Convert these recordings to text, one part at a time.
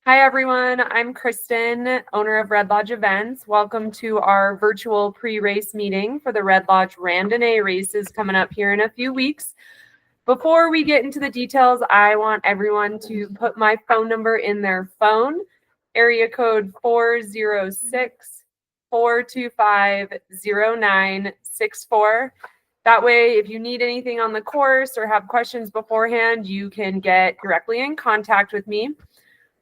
Hi, everyone. I'm Kristen, owner of Red Lodge Events. Welcome to our virtual pre-race meeting for the Red Lodge Randonnee races coming up here in a few weeks. Before we get into the details, I want everyone to put my phone number in their phone, area code 406-425-0964. That way, if you need anything on the course or have questions beforehand, you can get directly in contact with me.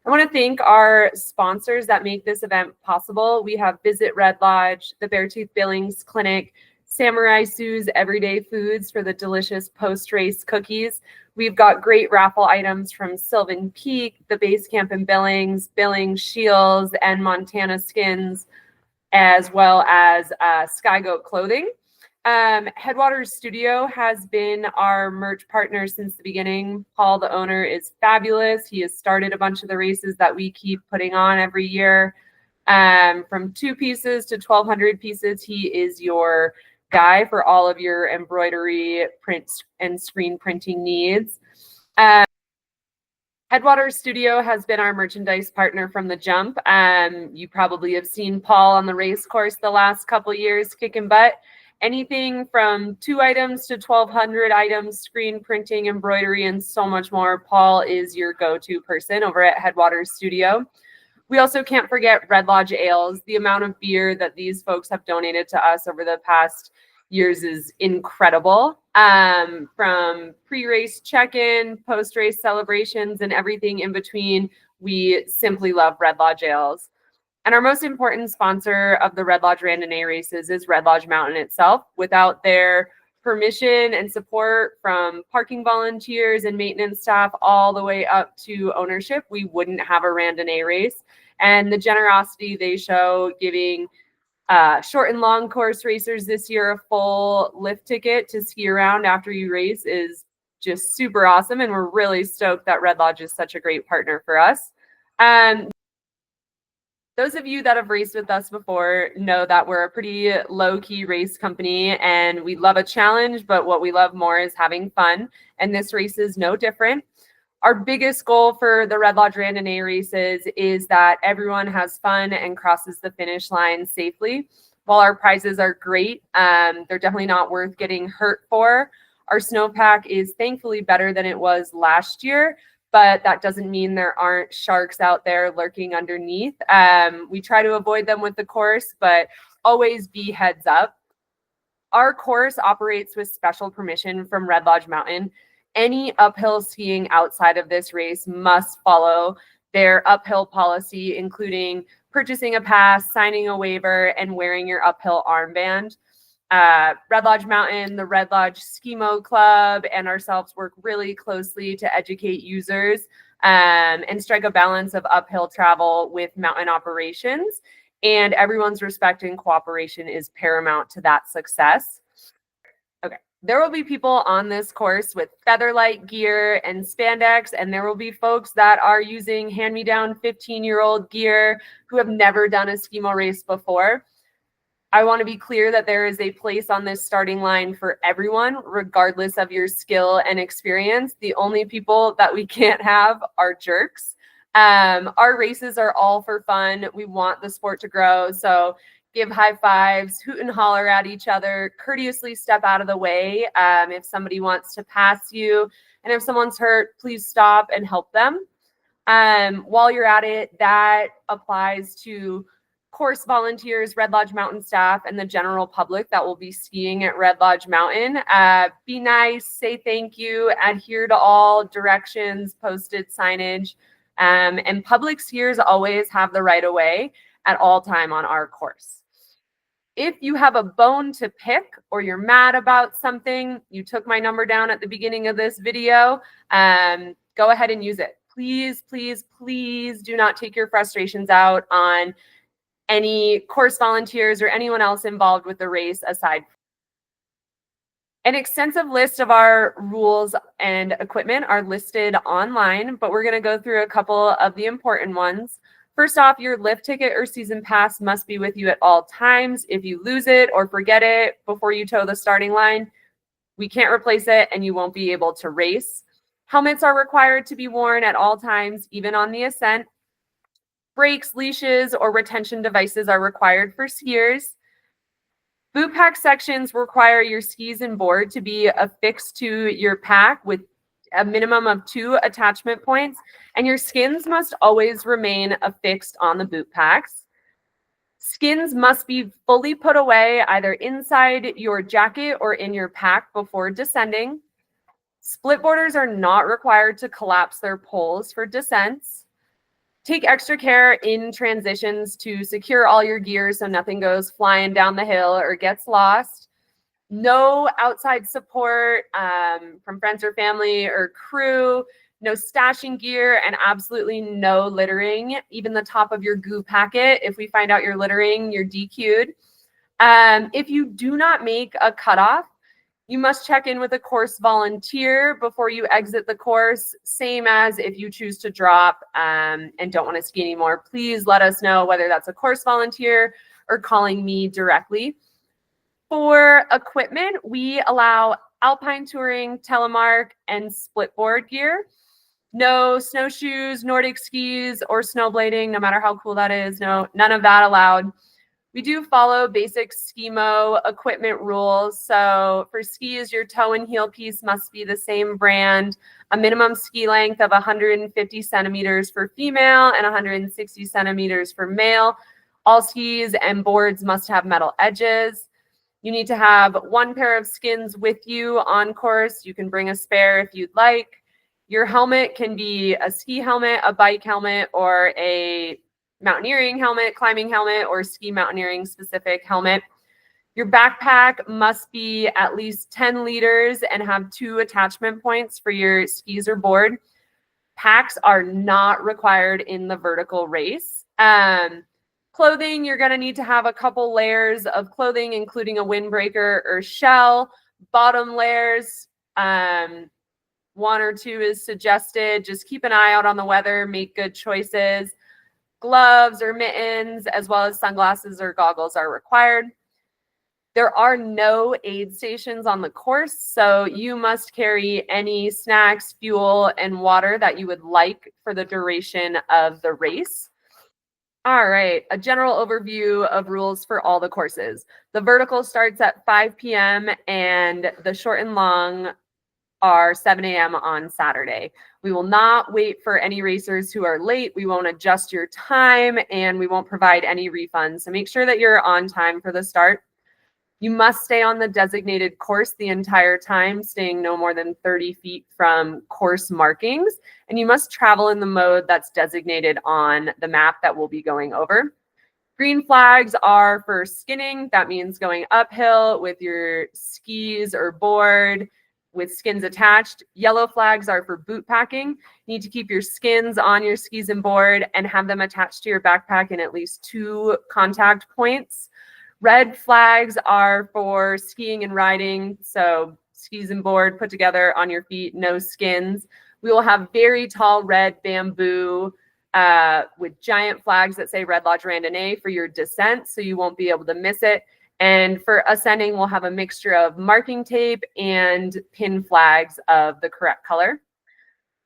I want to thank our sponsors that make this event possible. We have Visit Red Lodge, the Beartooth Billings Clinic, Samurai Sue's Everyday Foods for the delicious post-race cookies. We've got great raffle items from Sylvan Peak, the Base Camp in Billings, Billings Shields, and Montana Skins, as well as Sky Goat clothing. Headwaters Studio has been our merch partner since the beginning. Paul, the owner, is fabulous. He has started a bunch of the races that we keep putting on every year. From 2 pieces to 1,200 pieces, he is your guy for all of your embroidery, print, and screen printing needs. Headwaters Studio has been our merchandise partner from the jump. You probably have seen Paul on the race course the last couple years kicking butt. Anything from 2 items to 1,200 items, screen printing, embroidery, and so much more. Paul is your go-to person over at Headwaters Studio. We also can't forget Red Lodge Ales. The amount of beer that these folks have donated to us over the past years is incredible. From pre-race check-in, post-race celebrations, and everything in between, we simply love Red Lodge Ales. And our most important sponsor of the Red Lodge Randonnee races is Red Lodge Mountain itself. Without their permission and support from parking volunteers and maintenance staff all the way up to ownership, we wouldn't have a Randonnee race. And the generosity they show giving short and long course racers this year a full lift ticket to ski around after you race is just super awesome. And we're really stoked that Red Lodge is such a great partner for us. Those of you that have raced with us before know that we're a pretty low-key race company and we love a challenge, but what we love more is having fun. And this race is no different. Our biggest goal for the Red Lodge Randonnee races is that everyone has fun and crosses the finish line safely. While our prizes are great, they're definitely not worth getting hurt for. Our snowpack is thankfully better than it was last year, but that doesn't mean there aren't sharks out there lurking underneath. We try to avoid them with the course, but always be heads up. Our course operates with special permission from Red Lodge Mountain. Any uphill skiing outside of this race must follow their uphill policy, including purchasing a pass, signing a waiver, and wearing your uphill armband. Red Lodge Mountain, the Red Lodge SkiMo Club, and ourselves work really closely to educate users and strike a balance of uphill travel with mountain operations. And everyone's respect and cooperation is paramount to that success. Okay. There will be people on this course with featherlight gear and spandex, and there will be folks that are using hand-me-down 15-year-old gear who have never done a SkiMo race before. I want to be clear that there is a place on this starting line for everyone, regardless of your skill and experience. The only people that we can't have are jerks. Our races are all for fun. We want the sport to grow. So give high fives, hoot and holler at each other, courteously step out of the way if somebody wants to pass you. And if someone's hurt, please stop and help them. While you're at it, that applies to course volunteers, Red Lodge Mountain staff, and the general public that will be skiing at Red Lodge Mountain. Be nice, say thank you, adhere to all directions, posted signage, and public skiers always have the right of way at all time on our course. If you have a bone to pick or you're mad about something, you took my number down at the beginning of this video, go ahead and use it. Please, please, please do not take your frustrations out on any course volunteers or anyone else involved with the race aside. An extensive list of our rules and equipment are listed online, but we're going to go through a couple of the important ones. First off, your lift ticket or season pass must be with you at all times. If you lose it or forget it before you toe the starting line, we can't replace it and you won't be able to race. Helmets are required to be worn at all times, even on the ascent. Brakes, leashes, or retention devices are required for skiers. Boot pack sections require your skis and board to be affixed to your pack with a minimum of 2 attachment points, and your skins must always remain affixed on the boot packs. Skins must be fully put away either inside your jacket or in your pack before descending. Split boarders are not required to collapse their poles for descents. Take extra care in transitions to secure all your gear so nothing goes flying down the hill or gets lost. No outside support from friends or family or crew. No stashing gear, and absolutely no littering. Even the top of your goo packet, if we find out you're littering, you're DQ'd. If you do not make a cutoff, you must check in with a course volunteer before you exit the course. Same as if you choose to drop and don't want to ski anymore, please let us know, whether that's a course volunteer or calling me directly. For equipment, we allow alpine touring, telemark, and split board gear. No snowshoes, Nordic skis, or snowblading, no matter how cool that is. No, none of that allowed. We do follow basic SkiMo equipment rules. So for skis, your toe and heel piece must be the same brand, a minimum ski length of 150 centimeters for female and 160 centimeters for male. All skis and boards must have metal edges. You need to have 1 pair of skins with you on course. You can bring a spare if you'd like. Your helmet can be a ski helmet, a bike helmet, or a mountaineering helmet, climbing helmet, or ski mountaineering specific helmet. Your backpack must be at least 10 liters and have 2 attachment points for your skis or board. Packs are not required in the vertical race. Clothing, you're going to need to have a couple layers of clothing, including a windbreaker or shell. Bottom layers, 1 or 2 is suggested. Just keep an eye out on the weather, make good choices. Gloves or mittens, as well as sunglasses or goggles, are required. There are no aid stations on the course, so you must carry any snacks, fuel, and water that you would like for the duration of the race. All right, a general overview of rules for all the courses. The vertical starts at 5 p.m. and the short and long are 7 a.m. on Saturday. We will not wait for any racers who are late. We won't adjust your time, and we won't provide any refunds. So make sure that you're on time for the start. You must stay on the designated course the entire time, staying no more than 30 feet from course markings. And you must travel in the mode that's designated on the map that we'll be going over. Green flags are for skinning. That means going uphill with your skis or board with skins attached. Yellow flags are for boot packing. You need to keep your skins on your skis and board and have them attached to your backpack in at least 2 contact points. Red flags are for skiing and riding. So skis and board put together on your feet, no skins. We will have very tall red bamboo with giant flags that say Red Lodge Randonnee for your descent, so you won't be able to miss it. And for ascending, we'll have a mixture of marking tape and pin flags of the correct color.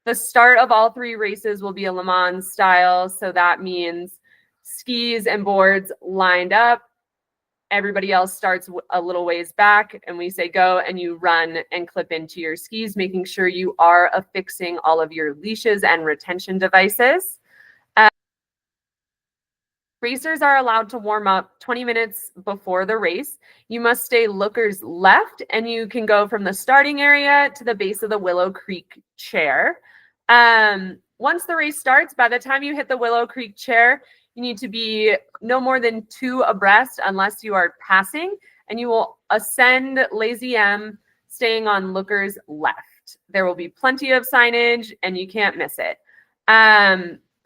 The start of all 3 races will be a Le Mans style, so that means skis and boards lined up. Everybody else starts a little ways back, and we say go, and you run and clip into your skis, making sure you are affixing all of your leashes and retention devices. Racers are allowed to warm up 20 minutes before the race. You must stay lookers left, and you can go from the starting area to the base of the Willow Creek chair. Once the race starts, by the time you hit the Willow Creek chair, you need to be no more than 2 abreast unless you are passing, and you will ascend Lazy M, staying on lookers left. There will be plenty of signage, and you can't miss it.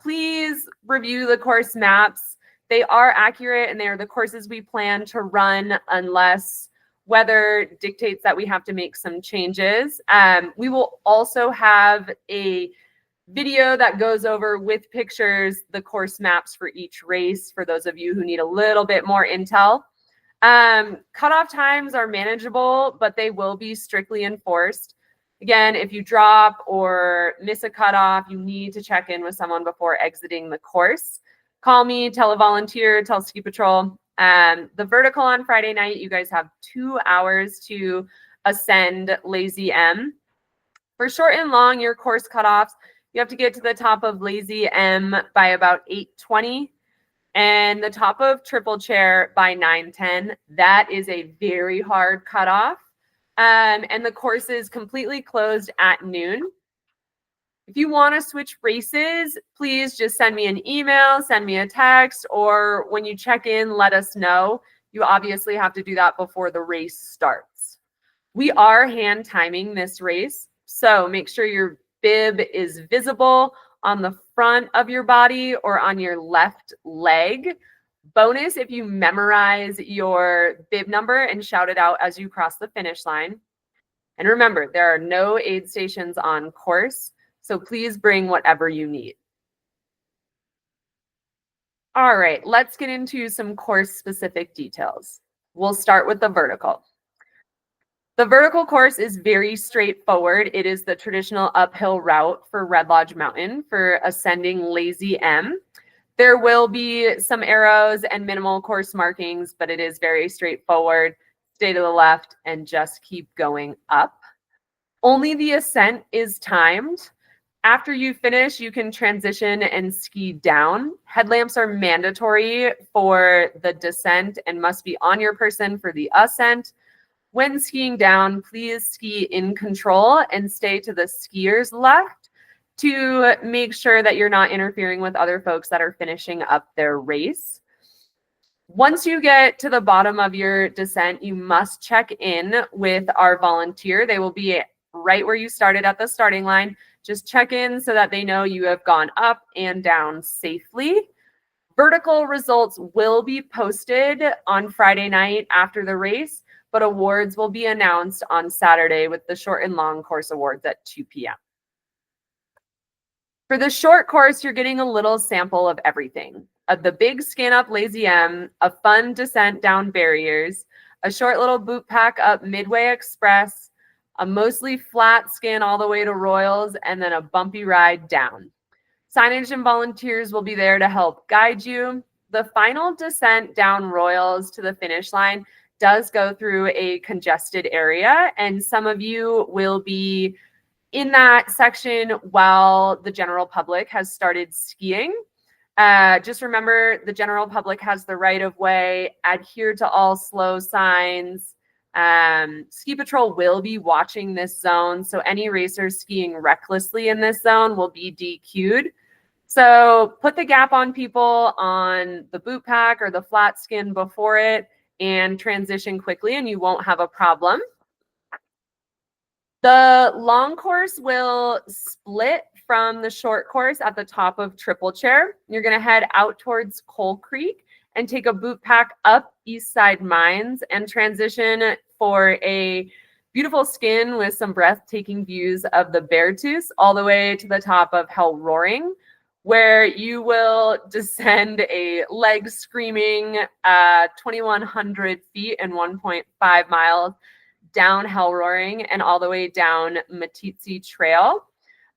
Please review the course maps. They are accurate, and they are the courses we plan to run unless weather dictates that we have to make some changes. We will also have a video that goes over with pictures the course maps for each race for those of you who need a little bit more intel. Cutoff times are manageable, but they will be strictly enforced. Again, if you drop or miss a cutoff, you need to check in with someone before exiting the course. call me, tell a volunteer, tell Ski Patrol. The vertical on Friday night, you guys have 2 hours to ascend Lazy M. For short and long, your course cutoffs, you have to get to the top of Lazy M by about 8:20 and the top of Triple Chair by 9:10. That is a very hard cutoff. And the course is completely closed at noon. If you want to switch races, please just send me an email, send me a text, or when you check in, let us know. You obviously have to do that before the race starts. We are hand timing this race, so make sure your bib is visible on the front of your body or on your left leg. Bonus if you memorize your bib number and shout it out as you cross the finish line. And remember, there are no aid stations on course, so please bring whatever you need. All right, let's get into some course-specific details. We'll start with the vertical. The vertical course is very straightforward. It is the traditional uphill route for Red Lodge Mountain for ascending Lazy M. There will be some arrows and minimal course markings, but it is very straightforward. Stay to the left and just keep going up. Only the ascent is timed. After you finish, you can transition and ski down. Headlamps are mandatory for the descent and must be on your person for the ascent. When skiing down, please ski in control and stay to the skier's left to make sure that you're not interfering with other folks that are finishing up their race. Once you get to the bottom of your descent, you must check in with our volunteer. They will be right where you started at the starting line. Just check in so that they know you have gone up and down safely. Vertical results will be posted on Friday night after the race, but awards will be announced on Saturday with the short and long course awards at 2 p.m. For the short course, you're getting a little sample of everything. The big skin up Lazy M, a fun descent down barriers, a short little boot pack up Midway Express, a mostly flat skin all the way to Royals, and then a bumpy ride down. Signage and volunteers will be there to help guide you. The final descent down Royals to the finish line does go through a congested area, and some of you will be in that section while the general public has started skiing. Just remember, the general public has the right of way. Adhere to all slow signs. Ski Patrol will be watching this zone, so any racers skiing recklessly in this zone will be DQ'd. So put the gap on people on the boot pack or the flat skin before it and transition quickly, and you won't have a problem. The long course will split from the short course at the top of Triple Chair. You're going to head out towards Coal Creek and take a boot pack up East Side Mines and transition for a beautiful skin with some breathtaking views of the Beartooth all the way to the top of Hell Roaring, where you will descend a leg screaming 2,100 feet and 1.5 miles down Hell Roaring and all the way down Matitsi Trail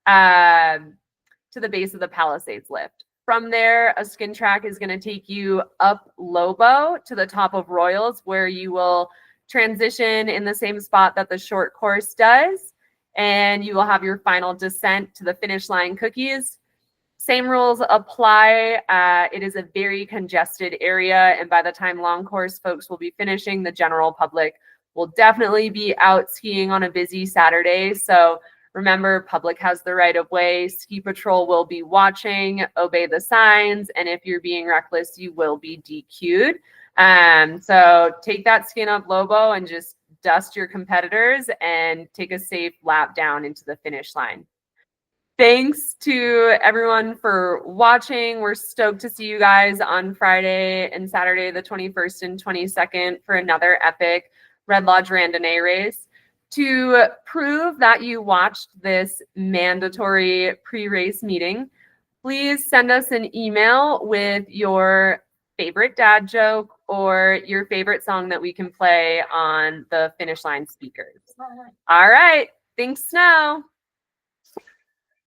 to the base of the Palisades lift. From there, a skin track is going to take you up Lobo to the top of Royals, where you will transition in the same spot that the short course does, and you will have your final descent to the finish line cookies. Same rules apply. It is a very congested area, and by the time long course folks will be finishing, the general public will definitely be out skiing on a busy Saturday. So remember, public has the right of way. Ski Patrol will be watching, obey the signs, and if you're being reckless, you will be DQ'd. So take that skin up Lobo and just dust your competitors and take a safe lap down into the finish line. Thanks to everyone for watching. We're stoked to see you guys on Friday and Saturday, the 21st and 22nd, for another epic Red Lodge Randonnee race. To prove that you watched this mandatory pre-race meeting, please send us an email with your favorite dad joke or your favorite song that we can play on the finish line speakers. All right. Thanks, Snow.